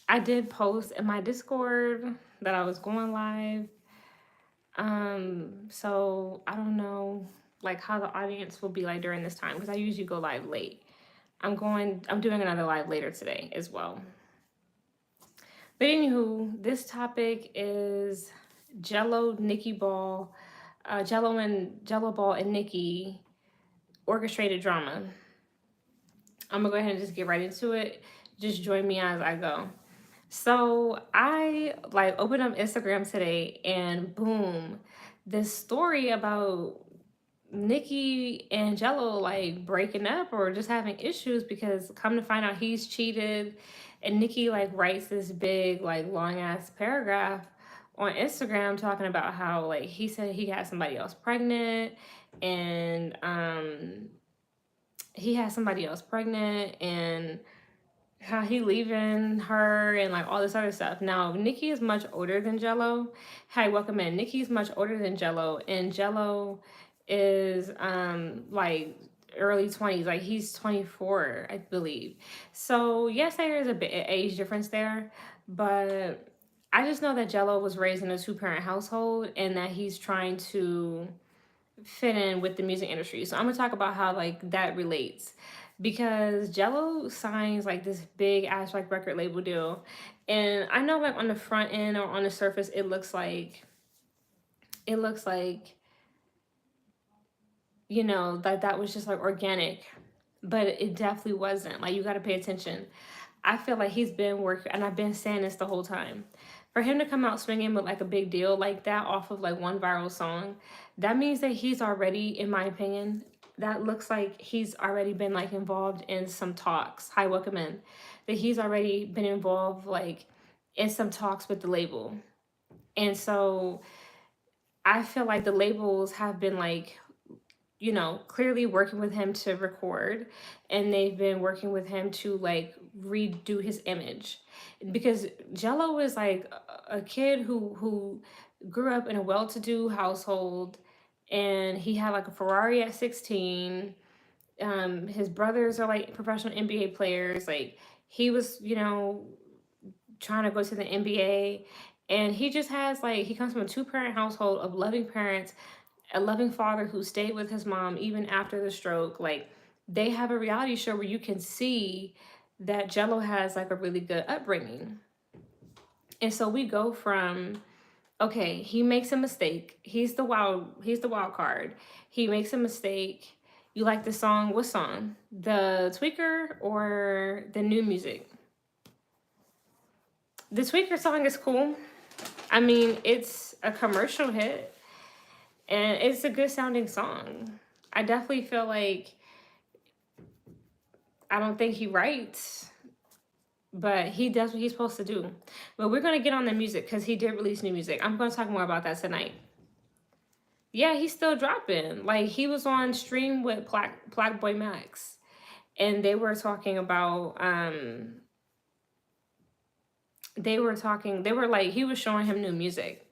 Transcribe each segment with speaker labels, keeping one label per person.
Speaker 1: I did post in my Discord that I was going live. So I don't know like how the audience will be like during this time because I usually go live late. I'm doing another live later today as well. But anywho, this topic is Gelo, Nikki Ball, Jello Ball and Nikki orchestrated drama. I'm gonna go ahead and just get right into it. Just join me as I go. So I like opened up Instagram today and boom, this story about Nikki and Jello like breaking up or just having issues because come to find out he's cheated and Nikki like writes this big like long ass paragraph on Instagram talking about how like he said he had somebody else pregnant and he had somebody else pregnant and how he leaving her and like all this other stuff. Now Nikki is much older than Jello. Hi, welcome in. Nikki's much older than Jello, and Jello is like early 20s. Like he's 24, I believe. So yes, there is a bit age difference there, but I just know that Jello was raised in a two-parent household and that he's trying to fit in with the music industry. So I'm gonna talk about how like that relates because Jello signs like this big ass like record label deal, and I know like on the front end or on the surface it looks like you know that was just like organic, but it definitely wasn't. Like you got to pay attention. I feel like he's been working, and I've been saying this the whole time. For him to come out swinging with like a big deal like that off of like one viral song, that means that he's already, in my opinion, that looks like he's already been like involved in some talks. Hi, welcome in. That he's already been involved like in some talks with the label. And so I feel like the labels have been like clearly working with him to record, and they've been working with him to like redo his image because Jello is like a kid who grew up in a well-to-do household, and he had like a Ferrari at 16. His brothers are like professional NBA players. Like he was, trying to go to the NBA, and he just has like he comes from a two-parent household of loving parents, a loving father who stayed with his mom even after the stroke. Like they have a reality show where you can see that Jello has like a really good upbringing. And so we go from okay, he makes a mistake. He's the wild card. He makes a mistake. You like the song? What song? The Tweaker or the new music? The Tweaker song is cool. I mean, it's a commercial hit and it's a good sounding song. I definitely feel like I don't think he writes, but he does what he's supposed to do. But we're gonna get on the music because he did release new music. I'm gonna talk more about that tonight. Yeah, he's still dropping. Like he was on stream with Black Boy Max, and they were talking about they were like he was showing him new music.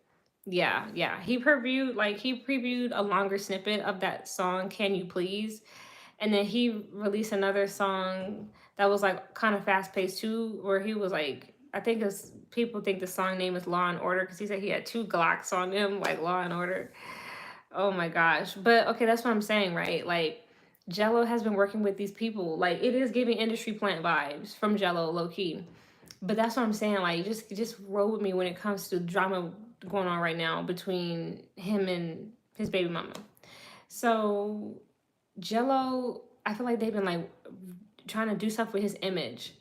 Speaker 1: Yeah, yeah. He previewed a longer snippet of that song, Can You Please? And then he released another song that was like kind of fast paced too, where he was like, I think it's people think the song name is Law and Order because he said he had two Glocks on him, like Law and Order. Oh my gosh. But okay, that's what I'm saying, right? Like Jello has been working with these people. Like it is giving industry plant vibes from Jello, low key. But that's what I'm saying. Like just roll with me when it comes to drama going on right now between him and his baby mama. So Jello, I feel like they've been like trying to do stuff with his image.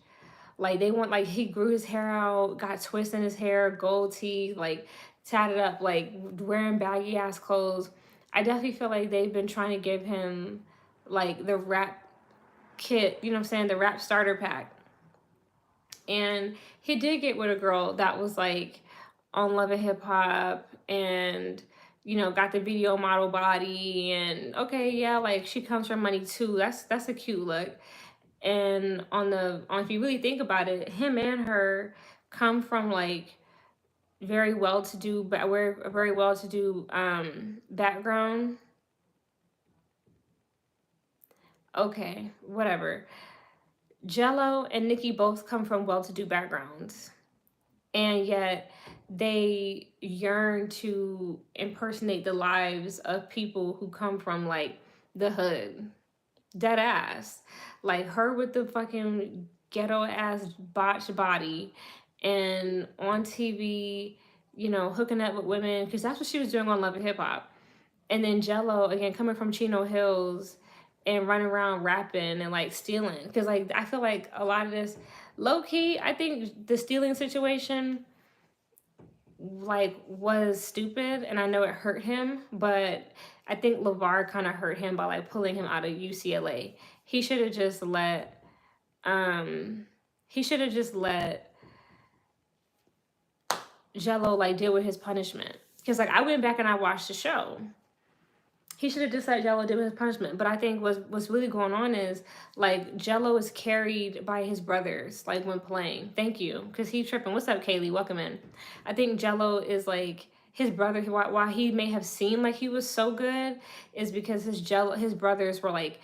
Speaker 1: Like they want like he grew his hair out, got twists in his hair, gold teeth, like tatted up, like wearing baggy ass clothes. I definitely feel like they've been trying to give him like the rap kit, you know what I'm saying, the rap starter pack. And he did get with a girl that was like on Love and Hip Hop and got the video model body and okay, yeah, like she comes from money too. That's a cute look. And on if you really think about it, him and her come from like very well to do, but we're a very well to do background. Okay, whatever. Jello and Nikki both come from well to do backgrounds. and yet they yearn to impersonate the lives of people who come from like the hood. Dead ass. Like her with the fucking ghetto ass botched body and on TV, you know, hooking up with women because that's what she was doing on Love and Hip Hop. And then Gelo again coming from Chino Hills and running around rapping and like stealing because like I feel like a lot of this low key, I think the stealing situation like was stupid and I know it hurt him, but I think LeVar kind of hurt him by like pulling him out of UCLA. He should have just let um he should have just let Jello like deal with his punishment. Cause like I went back and I watched the show. He should have just let Jello deal with his punishment. But I think what's really going on is like Jello is carried by his brothers, like when playing. Thank you. Cause he's tripping. What's up, Kaylee? Welcome in. I think Jello is like his brother, why he may have seemed like he was so good is because his brothers were like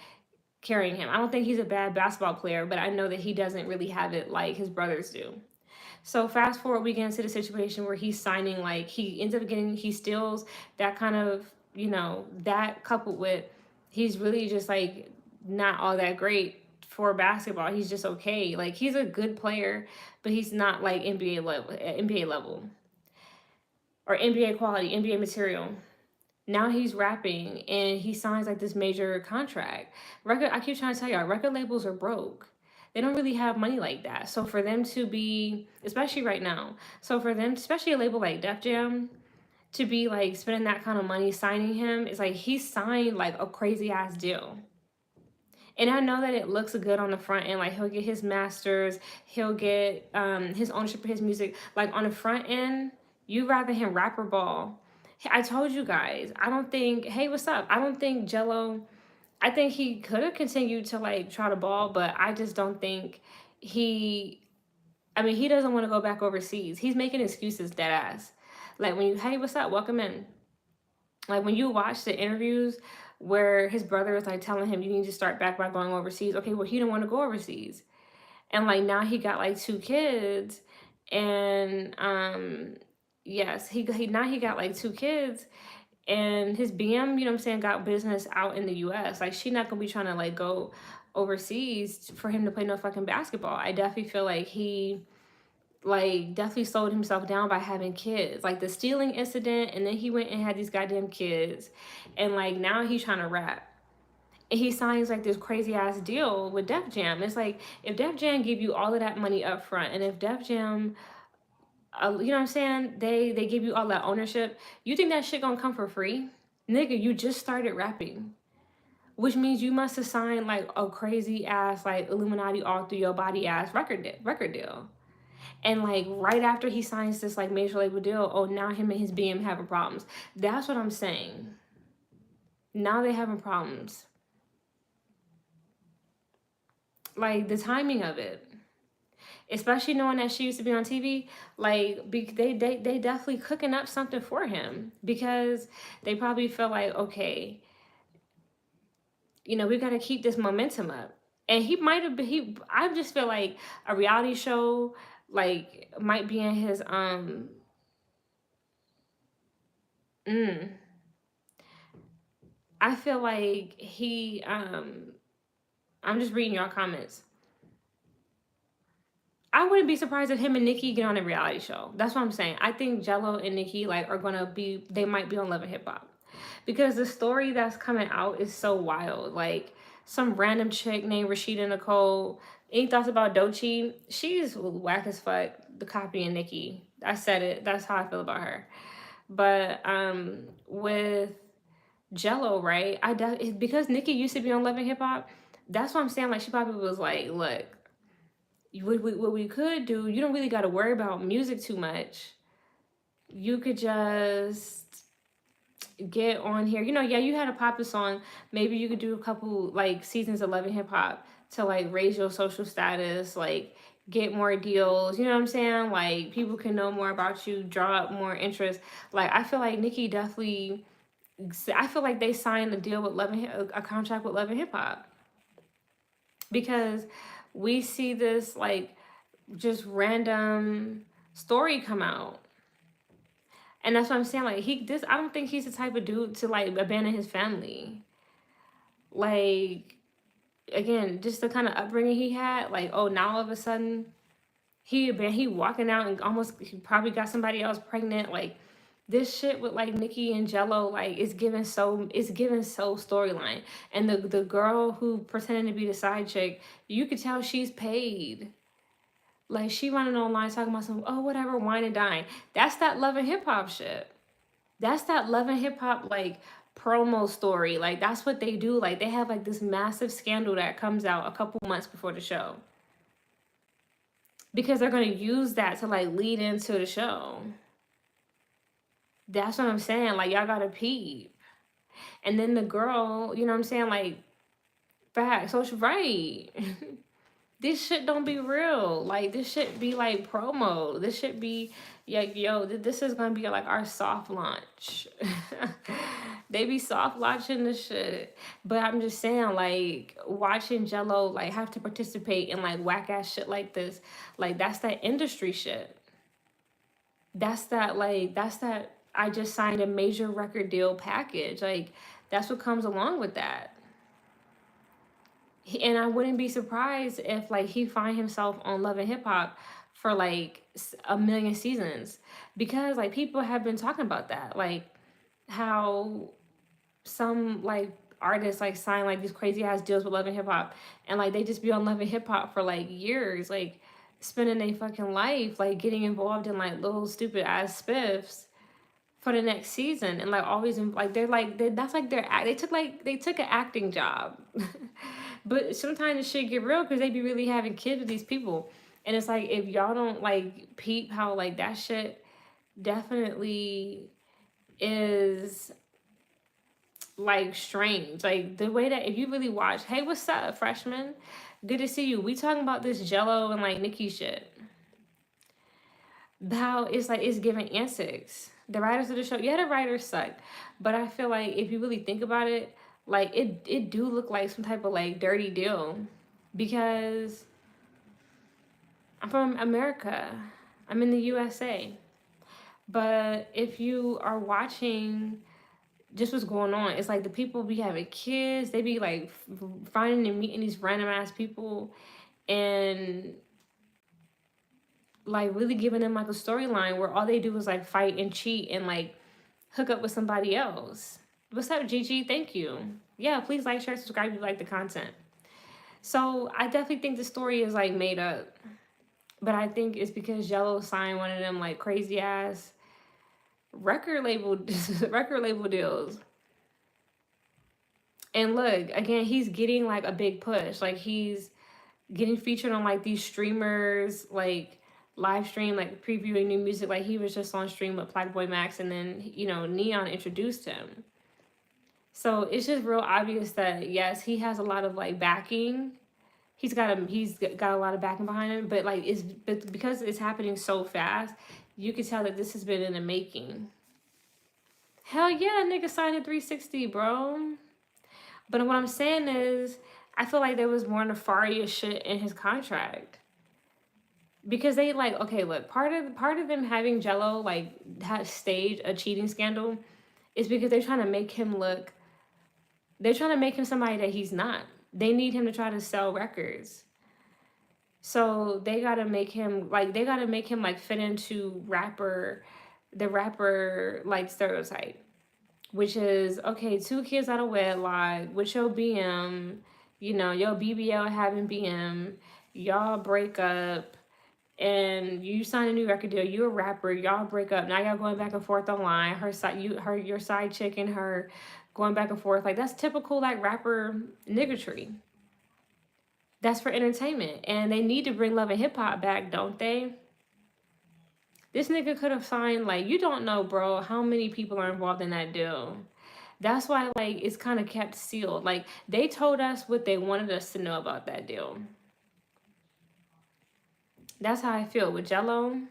Speaker 1: carrying him. I don't think he's a bad basketball player, but I know that he doesn't really have it like his brothers do. So fast forward, we get into the situation where he's signing, like he steals that kind of, you know, that coupled with he's really just like not all that great for basketball. He's just okay. Like he's a good player, but he's not like NBA level or NBA quality, NBA material. Now he's rapping and he signs like this major contract. I keep trying to tell y'all, record labels are broke. They don't really have money like that. So for them to be, especially right now, so for them, especially a label like Def Jam, to be like spending that kind of money signing him, it's like he signed like a crazy ass deal. And I know that it looks good on the front end, like he'll get his masters, he'll get his ownership of his music. Like on the front end, you rather him rapper ball. I told you guys, I don't think, hey, what's up? I don't think Jello, I think he could have continued to like try to ball, but I just don't think he, I mean, he doesn't want to go back overseas. He's making excuses, dead ass. Like when you, hey, what's up? Welcome in. Like when you watch the interviews where his brother is like telling him you need to start back by going overseas. Okay, well he didn't want to go overseas, and like now he got like 2 kids, and yes, he now he got like 2 kids, and his BM, you know what I'm saying, got business out in the U.S. Like she not gonna be trying to like go overseas for him to play no fucking basketball. I definitely feel like he like definitely slowed himself down by having kids, like the stealing incident, and then he went and had these goddamn kids, and like now he's trying to rap, and he signs like this crazy ass deal with Def Jam. It's like if Def Jam give you all of that money up front, and if Def Jam, you know what I'm saying, they give you all that ownership, you think that shit gonna come for free, nigga? You just started rapping. Which means you must have signed like a crazy ass like Illuminati all through your body ass record deal. And like right after he signs this like major label deal, oh now him and his BM having problems. That's what I'm saying. Now they having problems. Like the timing of it. Especially knowing that she used to be on TV, like they definitely cooking up something for him because they probably feel like, okay, you know, we got to keep this momentum up. And he might have been, I just feel like a reality show like might be in his mm, I feel like he I'm just reading y'all comments. I wouldn't be surprised if him and Nikki get on a reality show. That's what I'm saying. I think Jello and Nikki like are gonna be, they might be on Love and Hip Hop. Because the story that's coming out is so wild. Like some random chick named Rashida Nicole. Any thoughts about Doechii? She's whack as fuck. The copy and Nikki. I said it. That's how I feel about her. But with Jello, right? Because Nikki used to be on Love and Hip Hop. That's what I'm saying. Like she probably was like, look, what we could do. You don't really got to worry about music too much. You could just get on here. You know, yeah, you had a popular song. Maybe you could do a couple like seasons of Love and Hip Hop to like raise your social status, like get more deals. You know what I'm saying? Like people can know more about you, draw up more interest. Like I feel like Nikki definitely. I feel like they signed a deal with a contract with Love and Hip Hop because we see this like just random story come out. And that's what I'm saying. Like I don't think he's the type of dude to like abandon his family. Like, again, just the kind of upbringing he had. Like, oh, now all of a sudden he walking out and almost he probably got somebody else pregnant. Like, this shit with like Nikki and Gelo, like it's given so storyline. And the girl who pretended to be the side chick, you could tell she's paid. Like, she running online talking about some, oh, whatever, wine and dine. That's that Love and Hip Hop shit. That's that Love and Hip Hop like promo story. Like, that's what they do. Like, they have like this massive scandal that comes out a couple months before the show, because they're going to use that to like lead into the show. That's what I'm saying. Like, y'all gotta peep. And then the girl, you know what I'm saying? Like, back. So it's right. This shit don't be real. Like, this shit be like promo. This shit be like, yo, this is gonna be like our soft launch. They be soft launching this shit. But I'm just saying, like, watching Gelo like have to participate in like whack ass shit like this, like, that's that industry shit. That's that I just signed a major record deal package. Like, that's what comes along with that. And I wouldn't be surprised if like he find himself on Love and Hip Hop for like a million seasons, because like people have been talking about that, like how some like artists like sign like these crazy ass deals with Love and Hip Hop, and like they just be on Love and Hip Hop for like years, like spending their fucking life like getting involved in like little stupid ass spiffs for the next season, and like always like that's like their act. They took an acting job. But sometimes the shit get real because they be really having kids with these people, and it's like, if y'all don't like peep how like that shit definitely is like strange, like the way that if you really watch, hey, what's up, freshman, good to see you, we talking about this Gelo and like Nikki shit, how it's like it's giving antics. The writers of the show, yeah, the writers suck, but I feel like if you really think about it, like it do look like some type of like dirty deal, because I'm from America, I'm in the USA. But if you are watching just what's going on, it's like the people be having kids, they be like finding and meeting these random ass people, and like really giving them like a storyline where all they do is like fight and cheat and like hook up with somebody else. What's up, Gigi? Thank you. Yeah, please like, share, subscribe if you like the content. So I definitely think the story is like made up, but I think it's because Gelo signed one of them like crazy ass record label record label deals. And look, again, he's getting like a big push. Like, he's getting featured on like these streamers, like live stream, like previewing new music. Like, he was just on stream with Blackboy Max, and then Neon introduced him. So it's just real obvious that yes, he has a lot of like backing. He's got a lot of backing behind him, but like but because it's happening so fast, you can tell that this has been in the making. Hell yeah, that nigga signed a 360, bro. But what I'm saying is, I feel like there was more nefarious shit in his contract. Because they like, okay, look, part of them having Gelo like stage a cheating scandal is because they're trying to make him somebody that he's not. They need him to try to sell records. So they gotta make him like fit into the rapper like stereotype, which is, okay, 2 kids out of wedlock with your BM, your BBL having BM, y'all break up, and you sign a new record deal, you a rapper, y'all break up, now y'all going back and forth online, your side chick and her going back and forth. Like, that's typical like rapper niggatry. That's for entertainment, and they need to bring Love and Hip Hop back, don't they? This nigga could have signed, like, you don't know, bro, how many people are involved in that deal. That's why, like, it's kind of kept sealed. Like, they told us what they wanted us to know about that deal. That's how I feel with Gelo.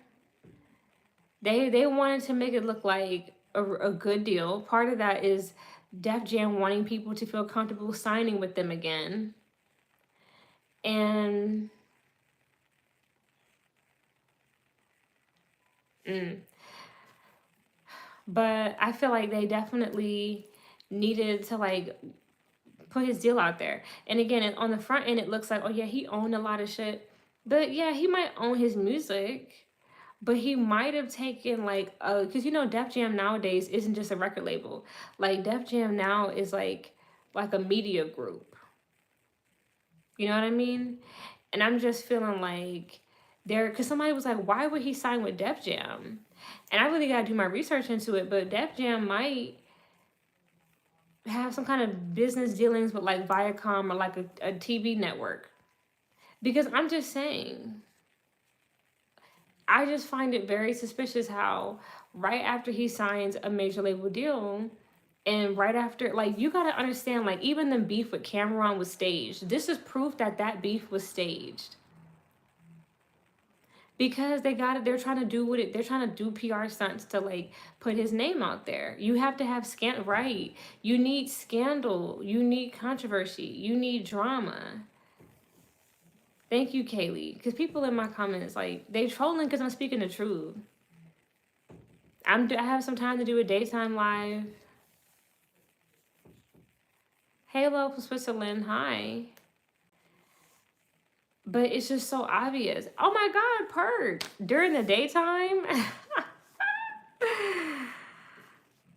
Speaker 1: They wanted to make it look like a good deal. Part of that is Def Jam wanting people to feel comfortable signing with them again. And Mm. But I feel like they definitely needed to like put his deal out there. And again, on the front end, it looks like, oh yeah, he owned a lot of shit. But yeah, he might own his music, but he might have taken like, because you know, Def Jam nowadays isn't just a record label. Like Def Jam now is like a media group. You know what I mean? And I'm just feeling like there, because somebody was like, why would he sign with Def Jam? And I really got to do my research into it, but Def Jam might have some kind of business dealings with like Viacom or like a TV network. Because I'm just saying, I just find it very suspicious how right after he signs a major label deal, and right after, like, you gotta understand, like, even the beef with Cameron was staged. This is proof that that beef was staged. Because they're trying to do they're trying to do PR stunts to like put his name out there. You have to have right. You need scandal. You need controversy. You need drama. Thank you, Kaylee. Because people in my comments, like, they trolling because I'm speaking the truth. I have some time to do a daytime live. Halo from Switzerland, hi. But it's just so obvious. Oh my God, Perk. During the daytime?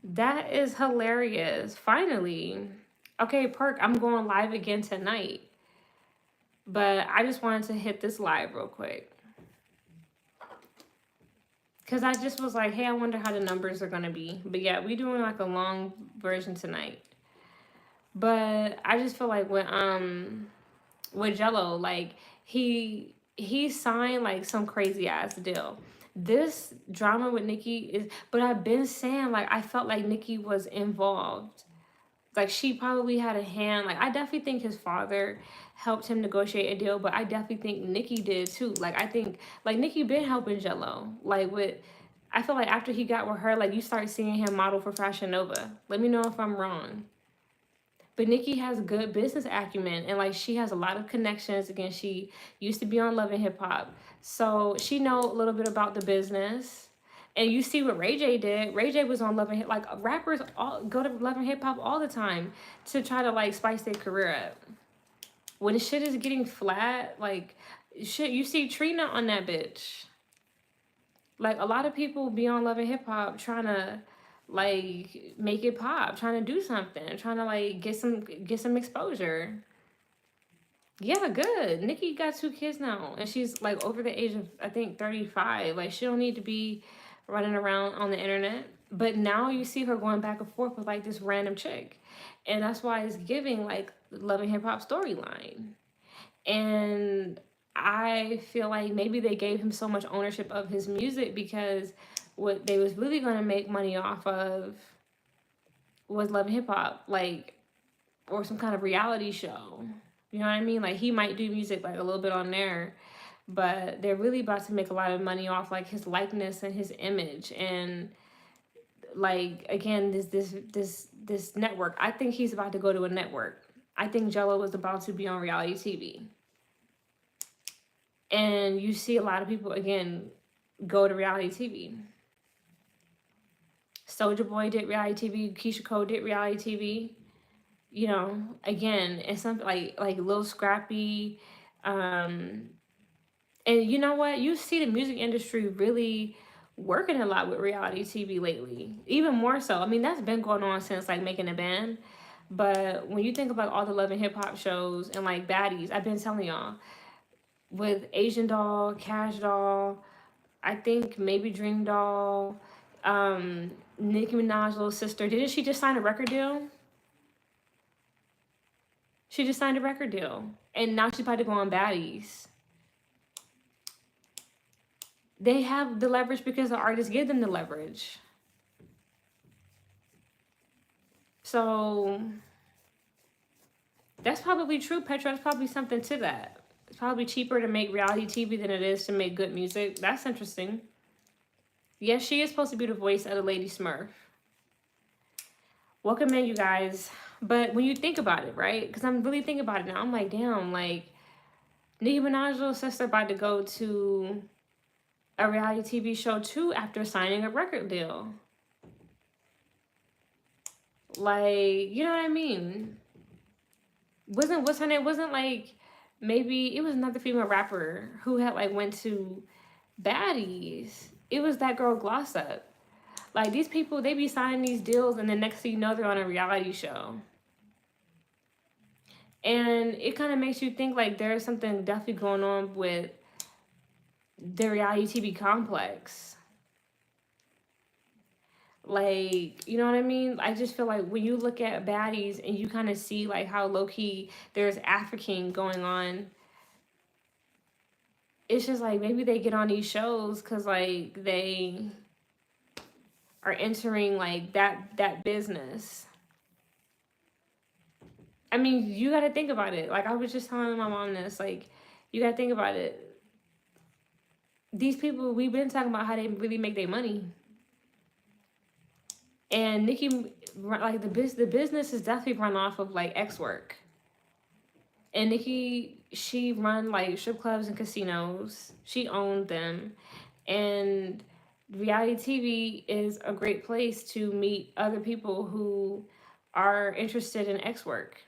Speaker 1: That is hilarious. Finally. Okay, Perk, I'm going live again tonight. But I just wanted to hit this live real quick. Because I just was like, hey, I wonder how the numbers are going to be. But yeah, we doing like a long version tonight. But I just feel like with Gelo, like he signed like some crazy ass deal. This drama with Nicki is, but I've been saying, like, I felt like Nicki was involved. Like, she probably had a hand. Like, I definitely think his father helped him negotiate a deal, but I definitely think Nicki did too. Like, I think, like, Nicki been helping Gelo. Like, I feel like after he got with her, like, you start seeing him model for Fashion Nova. Let me know if I'm wrong. But Nicki has good business acumen, and like she has a lot of connections. Again, she used to be on Love and Hip Hop, so she know a little bit about the business. And you see what Ray J did. Ray J was on Love and Hip. Like, rappers all go to Love and Hip Hop all the time to try to like spice their career up. When shit is getting flat, like shit, you see Trina on that bitch. Like, a lot of people be on Love and Hip Hop trying to like make it pop, trying to do something, trying to like get some exposure. Yeah, good. Nicki got 2 kids now, and she's like over the age of, I think, 35. Like, she don't need to be running around on the internet. But now you see her going back and forth with like this random chick, and that's why it's giving like Love and Hip Hop storyline. And I feel like maybe they gave him so much ownership of his music because what they was really going to make money off of was Love and Hip Hop, like, or some kind of reality show. You know what I mean? Like, he might do music like a little bit on there, but they're really about to make a lot of money off like his likeness and his image. And like, again, this network. I think he's about to go to a network. I think Gelo was about to be on reality TV. And you see a lot of people, again, go to reality TV. Soulja Boy did reality TV. Keisha Cole did reality TV. You know, again, it's something like Lil Scrappy. And you know what? You see the music industry really working a lot with reality TV lately. Even more so. I mean, that's been going on since like Making a Band. But when you think about all the Love and Hip Hop shows and like baddies, I've been telling y'all, with Asian Doll, Cash Doll, I think maybe Dream Doll, Nicki Minaj's little sister. Didn't she just sign a record deal? She just signed a record deal. And now she's about to go on baddies. They have the leverage because the artists give them the leverage. So that's probably true, Petra. That's probably something to that. It's probably cheaper to make reality TV than it is to make good music. That's interesting. Yes, she is supposed to be the voice of the Lady Smurf. Welcome in, you guys. But when you think about it, right? Because I'm really thinking about it now. I'm like, damn, like, Nicki Minaj's little sister about to go to a reality TV show too after signing a record deal. Like, you know what I mean? What's her name? Wasn't like maybe it was another female rapper who had like went to Baddies. It was that girl Gloss Up. Like these people, they be signing these deals, and the next thing you know, they're on a reality show. And it kind of makes you think like there's something definitely going on with the reality TV complex. Like, you know what I mean? I just feel like when you look at Baddies and you kind of see like how low key there's African going on, it's just like maybe they get on these shows because like they are entering like that business. I mean, you got to think about it. Like I was just telling my mom this. Like, you got to think about it. These people, we've been talking about how they really make their money. And Nikki, like the business is definitely run off of like X work. And Nikki, she run like strip clubs and casinos. She owned them, and reality TV is a great place to meet other people who are interested in X work.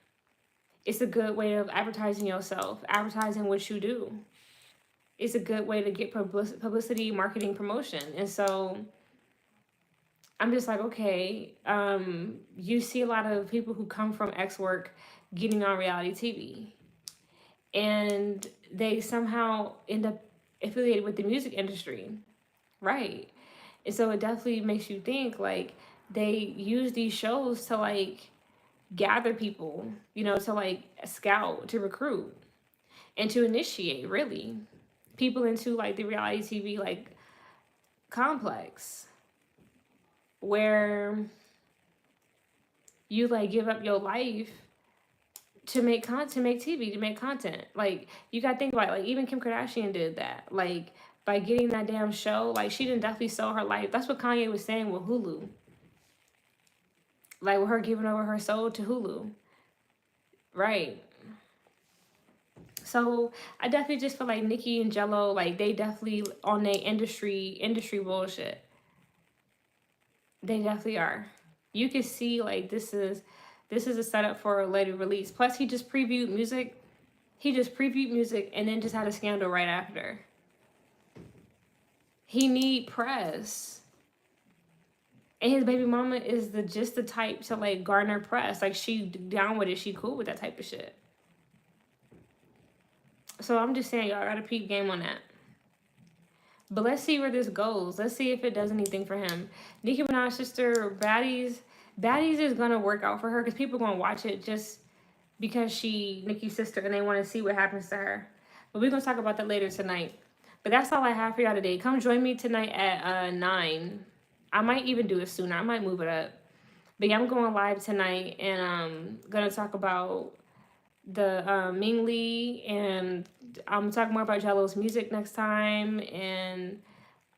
Speaker 1: It's a good way of advertising yourself, advertising what you do. It's a good way to get publicity, marketing, promotion. And so I'm just like, okay, you see a lot of people who come from X work getting on reality TV. And they somehow end up affiliated with the music industry. Right. And so it definitely makes you think like they use these shows to like gather people, you know, to like scout, to recruit, and to initiate really people into like the reality TV like complex where you like give up your life to make content, to make TV, to make content. Like you gotta think about it. Like even Kim Kardashian did that. Like by getting that damn show, like she didn't definitely sell her life. That's what Kanye was saying with Hulu. Like with her giving over her soul to Hulu. Right. So I definitely just feel like Nicki and Gelo, like they definitely on their industry bullshit. They definitely are. You can see like this is a setup for a later release. Plus he just previewed music. He just previewed music and then just had a scandal right after. He need press. And his baby mama is just the type to like garner press. Like she down with it. She cool with that type of shit. So I'm just saying y'all gotta peep game on that. But let's see where this goes. Let's see if it does anything for him. Nicki Minaj's sister, Baddies is gonna work out for her because people are gonna watch it just because she Nicki's sister and they want to see what happens to her. But we're gonna talk about that later tonight. But that's all I have for y'all today. Come join me tonight at 9. I might even do it sooner. I might move it up. But yeah, I'm going live tonight and I'm gonna talk about the Ming Lee, and I'm talking more about Gelo's music next time. And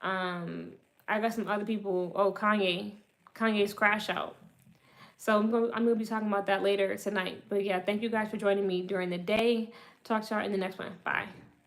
Speaker 1: I got some other people. Oh, Kanye's Crash Out. So I'm gonna be talking about that later tonight. But yeah, thank you guys for joining me during the day. Talk to y'all in the next one. Bye.